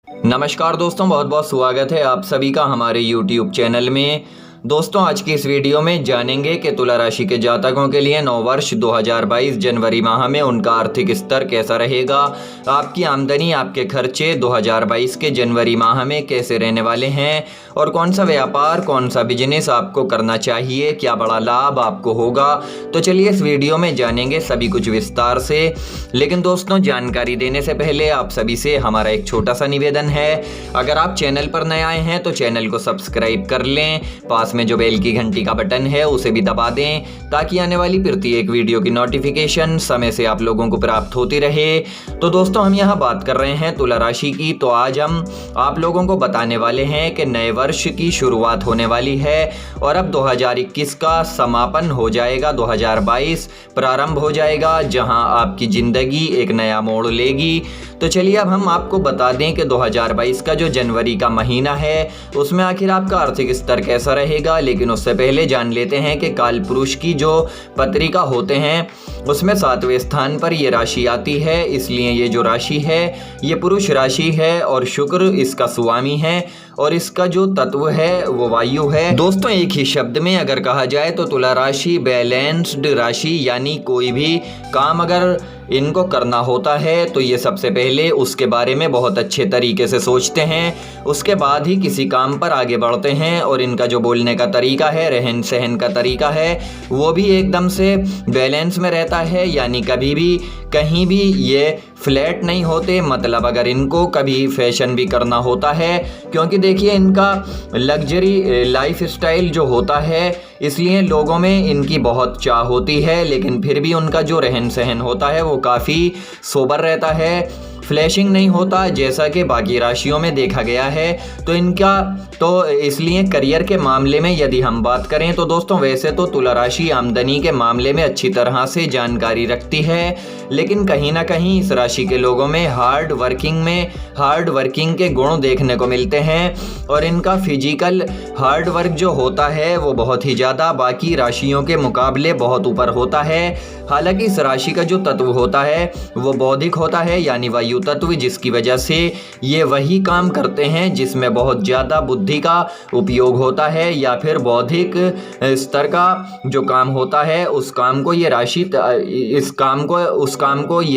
नमस्कार दोस्तों, बहुत बहुत स्वागत है आप सभी का हमारे YouTube चैनल में। दोस्तों, आज की इस वीडियो में जानेंगे कि तुला राशि के जातकों के लिए नववर्ष 2022 जनवरी माह में उनका आर्थिक स्तर कैसा रहेगा, आपकी आमदनी, आपके खर्चे 2022 के जनवरी माह में कैसे रहने वाले हैं और कौन सा व्यापार, कौन सा बिजनेस आपको करना चाहिए, क्या बड़ा लाभ आपको होगा। तो चलिए इस वीडियो में जानेंगे सभी कुछ विस्तार से। लेकिन दोस्तों, जानकारी देने से पहले आप सभी से हमारा एक छोटा सा निवेदन है, अगर आप चैनल पर नए आए हैं तो चैनल को सब्सक्राइब कर लें, पास में जो बेल की घंटी का बटन है उसे भी दबा दें ताकि आने वाली प्रत्येक वीडियो की नोटिफिकेशन समय से आप लोगों को प्राप्त होती रहे। तो दोस्तों, हम यहाँ बात कर रहे हैं तुला राशि की। तो आज हम आप लोगों को बताने वाले हैं कि नए वर्ष की शुरुआत होने वाली है और अब 2021 का समापन हो जाएगा, 2022 प्रारंभ हो जाएगा, जहां आपकी जिंदगी एक नया मोड़ लेगी। तो चलिए अब हम आपको बता दें कि 2022 का जो जनवरी का महीना है उसमें आखिर आपका आर्थिक स्तर कैसा रहेगा। लेकिन उससे पहले जान लेते हैं कि काल पुरुष की जो पत्रिका होते हैं उसमें 7वें स्थान पर ये राशि आती है, इसलिए ये जो राशि है ये पुरुष राशि है और शुक्र इसका स्वामी है और इसका जो तत्व है वो वायु है। दोस्तों, एक ही शब्द में अगर कहा जाए तो तुला राशि बैलेंस्ड राशि, यानी कोई भी काम अगर इनको करना होता है तो ये सबसे पहले उसके बारे में बहुत अच्छे तरीके से सोचते हैं, उसके बाद ही किसी काम पर आगे बढ़ते हैं और इनका जो बोलने का तरीका है, रहन सहन का तरीका है, वो भी एकदम से बैलेंस में रहता है, यानी कभी भी कहीं भी ये फ्लैट नहीं होते। मतलब अगर इनको कभी फैशन भी करना होता है, क्योंकि देखिए इनका लग्जरी लाइफ स्टाइल जो होता है इसलिए लोगों में इनकी बहुत चाह होती है, लेकिन फिर भी उनका जो रहन सहन होता है वो काफ़ी सोबर रहता है, फ्लैशिंग नहीं होता जैसा कि बाकी राशियों में देखा गया है। तो इनका तो इसलिए करियर के मामले में यदि हम बात करें तो दोस्तों, वैसे तो तुला राशि आमदनी के मामले में अच्छी तरह से जानकारी रखती है, लेकिन कहीं ना कहीं इस राशि के लोगों में हार्ड वर्किंग के गुण देखने को मिलते हैं और इनका फिजिकल हार्ड वर्क जो होता है वो बहुत ही ज़्यादा बाकी राशियों के मुकाबले बहुत ऊपर होता है। हालांकि इस राशि का जो तत्व होता है वो बौद्धिक होता है, यानी वायु तत्व, जिसकी वजह से ये वही काम करते हैं जिसमें बहुत ज़्यादा बुद्धि का उपयोग होता है या फिर बौद्धिक स्तर का जो काम होता है उस काम को ये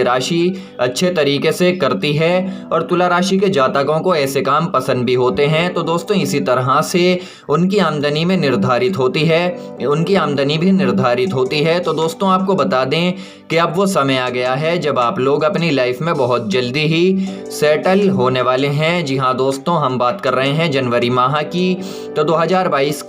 राशि अच्छे तरीके से करती है और तुला राशि के जातकों को ऐसे काम पसंद भी होते हैं। तो दोस्तों, इसी तरह से उनकी आमदनी भी निर्धारित होती है। तो दोस्तों, आपको बता दें कि अब वो समय आ गया है जब आप लोग अपनी लाइफ में बहुत जल्दी ही सेटल होने वाले हैं। जी हाँ दोस्तों, हम बात कर रहे हैं जनवरी माह की। तो 2022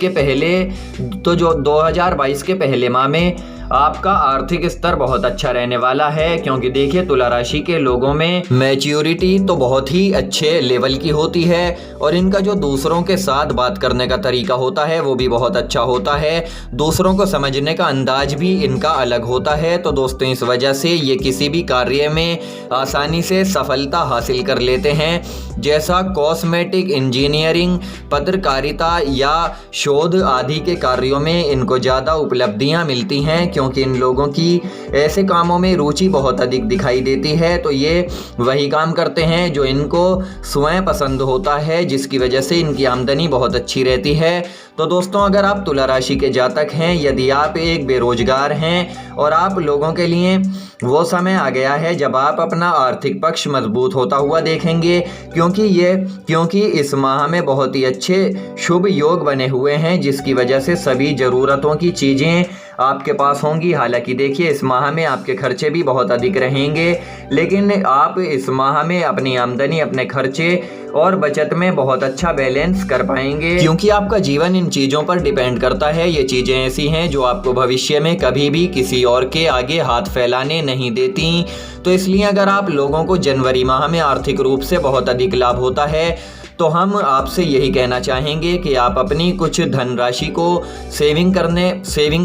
के पहले माह में आपका आर्थिक स्तर बहुत अच्छा रहने वाला है, क्योंकि देखिए तुला राशि के लोगों में मैच्योरिटी तो बहुत ही अच्छे लेवल की होती है और इनका जो दूसरों के साथ बात करने का तरीका होता है वो भी बहुत अच्छा होता है, दूसरों को समझने का अंदाज भी इनका अलग होता है। तो दोस्तों, इस वजह से ये किसी भी कार्य में आसानी से सफलता हासिल कर लेते हैं, जैसा कॉस्मेटिक, इंजीनियरिंग, पत्रकारिता या शोध आदि के कार्यों में इनको ज़्यादा उपलब्धियां मिलती हैं, क्योंकि इन लोगों की ऐसे कामों में रुचि बहुत अधिक दिखाई देती है। तो ये वही काम करते हैं जो इनको स्वयं पसंद होता है, जिसकी वजह से इनकी आमदनी बहुत अच्छी रहती है। तो दोस्तों, अगर आप तुला राशि के जातक हैं, यदि आप एक बेरोजगार हैं और आप लोगों के लिए वो समय आ गया है जब आप अपना आर्थिक पक्ष मजबूत होता हुआ देखेंगे, क्योंकि इस माह में बहुत ही अच्छे शुभ योग बने हुए हैं, जिसकी वजह से सभी ज़रूरतों की चीज़ें आपके पास होंगी। हालांकि देखिए इस माह में आपके खर्चे भी बहुत अधिक रहेंगे, लेकिन आप इस माह में अपनी आमदनी, अपने खर्चे और बचत में बहुत अच्छा बैलेंस कर पाएंगे, क्योंकि आपका जीवन इन चीज़ों पर डिपेंड करता है। ये चीज़ें ऐसी हैं जो आपको भविष्य में कभी भी किसी और के आगे हाथ फैलाने नहीं देती। तो इसलिए अगर आप लोगों को जनवरी माह में आर्थिक रूप से बहुत अधिक लाभ होता है तो हम आपसे यही कहना चाहेंगे कि आप अपनी कुछ धनराशि को सेविंग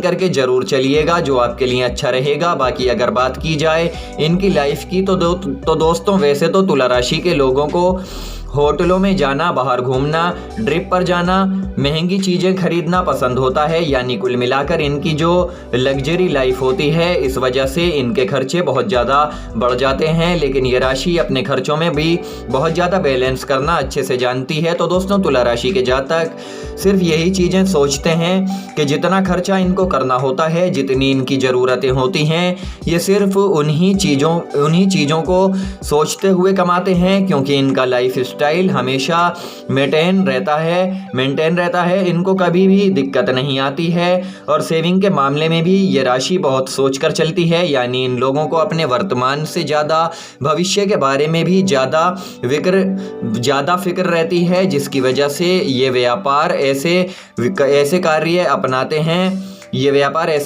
करके जरूर चलिएगा, जो आपके लिए अच्छा रहेगा। बाकी अगर बात की जाए इनकी लाइफ की तो दोस्तों, वैसे तो तुला राशि के लोगों को होटलों में जाना, बाहर घूमना, ट्रिप पर जाना, महंगी चीज़ें खरीदना पसंद होता है। यानी कुल मिलाकर इनकी जो लग्जरी लाइफ होती है, इस वजह से इनके खर्चे बहुत ज़्यादा बढ़ जाते हैं। लेकिन ये राशि अपने खर्चों में भी बहुत ज़्यादा बैलेंस करना अच्छे से जानती है। तो दोस्तों, तुला राशि के जातक सिर्फ यही चीज़ें सोचते हैं कि जितना खर्चा इनको करना होता है, जितनी इनकी ज़रूरतें होती हैं, ये सिर्फ उन्हीं चीज़ों को सोचते हुए कमाते हैं, क्योंकि इनका लाइफ स्टाइल हमेशा मेंटेन रहता है। इनको कभी भी दिक्कत नहीं आती है। और सेविंग के मामले में भी ये राशि बहुत सोचकर चलती है। यानी इन लोगों को अपने वर्तमान से ज़्यादा भविष्य के बारे में भी ज़्यादा फिक्र रहती है, जिसकी वजह से ये व्यापार ऐसे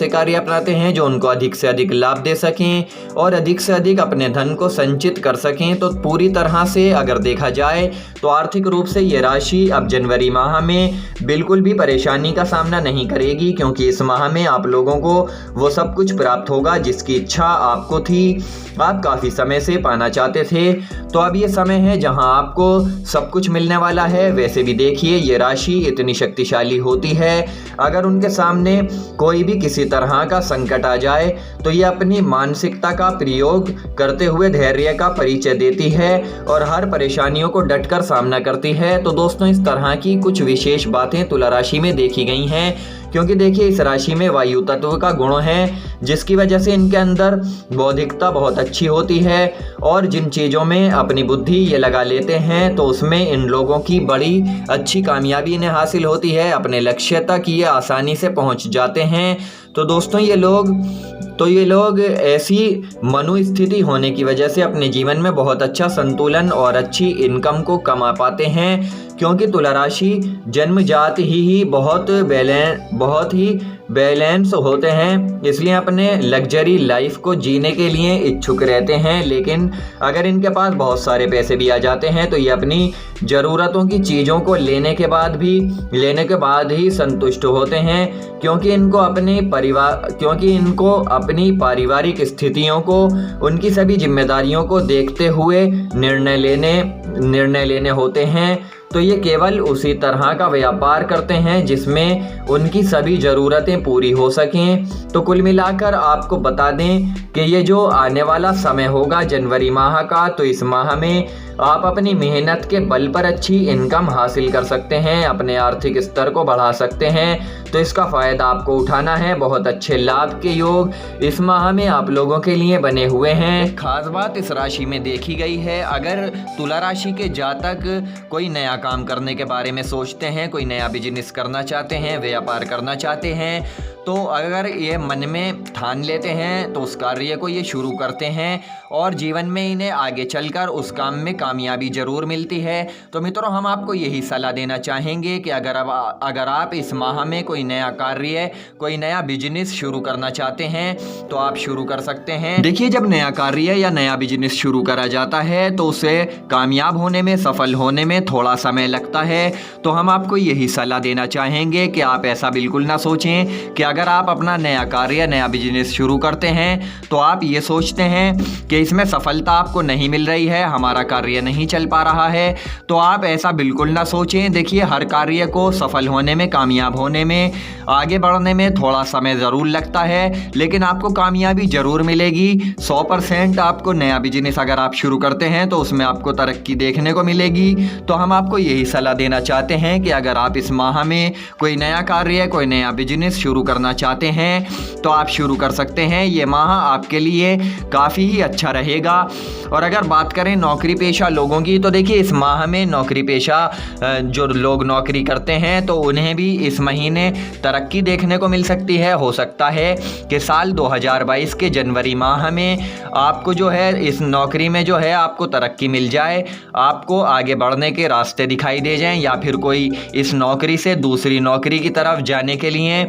कार्य अपनाते हैं जो उनको अधिक से अधिक लाभ दे सकें और अधिक से अधिक अपने धन को संचित कर सकें। तो पूरी तरह से अगर देखा जाए तो आर्थिक रूप से ये राशि अब जनवरी माह में बिल्कुल भी परेशानी का सामना नहीं करेगी, क्योंकि इस माह में आप लोगों को वो सब कुछ प्राप्त होगा जिसकी इच्छा आपको थी, आप काफ़ी समय से पाना चाहते थे। तो अब ये समय है जहां आपको सब कुछ मिलने वाला है। वैसे भी देखिए, ये राशि इतनी शक्तिशाली होती है, अगर उनके सामने कोई भी किसी तरह का संकट आ जाए तो ये अपनी मानसिकता का प्रयोग करते हुए धैर्य का परिचय देती है और हर परेशानियों को डटकर सामना करती है। तो दोस्तों, इस तरह की कुछ विशेष बातें तुला राशि में देखी गई हैं, क्योंकि देखिए इस राशि में वायु तत्व का गुण है, जिसकी वजह से इनके अंदर बौद्धिकता बहुत अच्छी होती है और जिन चीज़ों में अपनी बुद्धि ये लगा लेते हैं तो उसमें इन लोगों की बड़ी अच्छी कामयाबी इन्हें हासिल होती है। अपने लक्ष्य तक ये आसानी से पहुंच जाते हैं। तो दोस्तों, ये लोग ऐसी मनोस्थिति होने की वजह से अपने जीवन में बहुत अच्छा संतुलन और अच्छी इनकम को कमा पाते हैं, क्योंकि तुला राशि जन्मजात ही बहुत ही बैलेंस होते हैं, इसलिए अपने लग्जरी लाइफ को जीने के लिए इच्छुक रहते हैं। लेकिन अगर इनके पास बहुत सारे पैसे भी आ जाते हैं तो ये अपनी ज़रूरतों की चीज़ों को लेने के बाद ही संतुष्ट होते हैं, क्योंकि इनको अपनी पारिवारिक स्थितियों को, उनकी सभी जिम्मेदारियों को देखते हुए निर्णय लेने होते हैं। तो ये केवल उसी तरह का व्यापार करते हैं जिसमें उनकी सभी ज़रूरतें पूरी हो सकें। तो कुल मिलाकर आपको बता दें कि ये जो आने वाला समय होगा जनवरी माह का, तो इस माह में आप अपनी मेहनत के बल पर अच्छी इनकम हासिल कर सकते हैं, अपने आर्थिक स्तर को बढ़ा सकते हैं। तो इसका फ़ायदा आपको उठाना है। बहुत अच्छे लाभ के योग इस माह में आप लोगों के लिए बने हुए हैं। खास बात इस राशि में देखी गई है, अगर तुला राशि के जातक कोई नया काम करने के बारे में सोचते हैं, कोई नया बिजनेस करना चाहते हैं, व्यापार करना चाहते हैं, तो अगर ये मन में ठान लेते हैं तो उस कार्य को ये शुरू करते हैं और जीवन में इन्हें आगे चलकर उस काम में कामयाबी ज़रूर मिलती है। तो मित्रों, हम आपको यही सलाह देना चाहेंगे कि अगर आप इस माह में कोई नया कार्य, कोई नया बिजनेस शुरू करना चाहते हैं तो आप शुरू कर सकते हैं। देखिए, जब नया कार्य या नया बिजनेस शुरू करा जाता है तो उसे कामयाब होने में, सफल होने में थोड़ा समय लगता है। तो हम आपको यही सलाह देना चाहेंगे कि आप ऐसा बिल्कुल ना सोचें कि अगर आप अपना नया कार्य, नया बिजनेस शुरू करते हैं तो आप ये सोचते हैं कि इसमें सफलता आपको नहीं मिल रही है, हमारा कार्य नहीं चल पा रहा है। तो आप ऐसा बिल्कुल ना सोचें। देखिए, हर कार्य को सफल होने में, कामयाब होने में, आगे बढ़ने में थोड़ा समय ज़रूर लगता है, लेकिन आपको कामयाबी ज़रूर मिलेगी। 100% आपको नया बिजनेस अगर आप शुरू करते हैं तो उसमें आपको तरक्की देखने को मिलेगी। तो हम आपको यही सलाह देना चाहते हैं कि अगर आप इस माह में कोई नया कार्य, कोई नया बिजनेस शुरू करना चाहते हैं तो आप शुरू कर सकते हैं। ये माह आपके लिए काफ़ी ही अच्छा रहेगा। और अगर बात करें नौकरी पेशा लोगों की, तो देखिए इस माह में नौकरी पेशा जो लोग नौकरी करते हैं तो उन्हें भी इस महीने तरक्की देखने को मिल सकती है। हो सकता है कि साल 2022 के जनवरी माह में आपको जो है इस नौकरी में जो है आपको तरक्की मिल जाए, आपको आगे बढ़ने के रास्ते दिखाई दे जाएं, या फिर कोई इस नौकरी से दूसरी नौकरी की तरफ जाने के लिए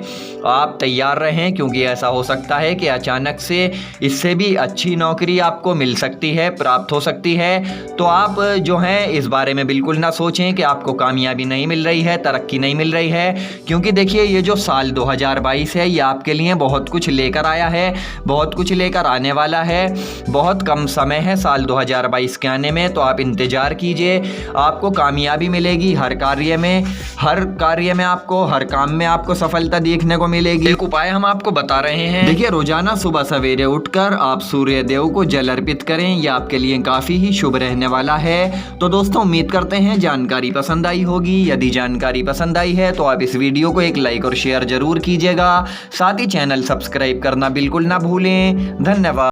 आप तैयार रहें, क्योंकि ऐसा हो सकता है कि अचानक से इससे भी अच्छी नौकरी आपको मिल सकती है, प्राप्त हो सकती है। तो आप जो हैं इस बारे में बिल्कुल ना सोचें कि आपको कामयाबी नहीं मिल रही है, तरक्की नहीं मिल रही है, क्योंकि देखिए ये जो साल 2022 है ये आपके लिए बहुत कुछ लेकर आया है, बहुत कुछ लेकर आने वाला है। बहुत कम समय है साल 2022 के आने में, तो आप इंतज़ार कीजिए, आपको कामयाबी मिलेगी हर कार्य में, आपको हर काम में आपको सफलता देखने को मिलेगी। एक उपाय हम आपको बता रहे हैं। देखिए, रोजाना सुबह सवेरे उठकर आप सूर्य देव को जल अर्पित करें, यह आपके लिए काफ़ी ही शुभ रहने वाला है। तो दोस्तों, उम्मीद करते हैं जानकारी पसंद आई होगी। यदि जानकारी पसंद आई है तो आप इस वीडियो को एक लाइक और शेयर जरूर कीजिएगा। साथ ही चैनल सब्सक्राइब करना बिल्कुल ना भूलें। धन्यवाद।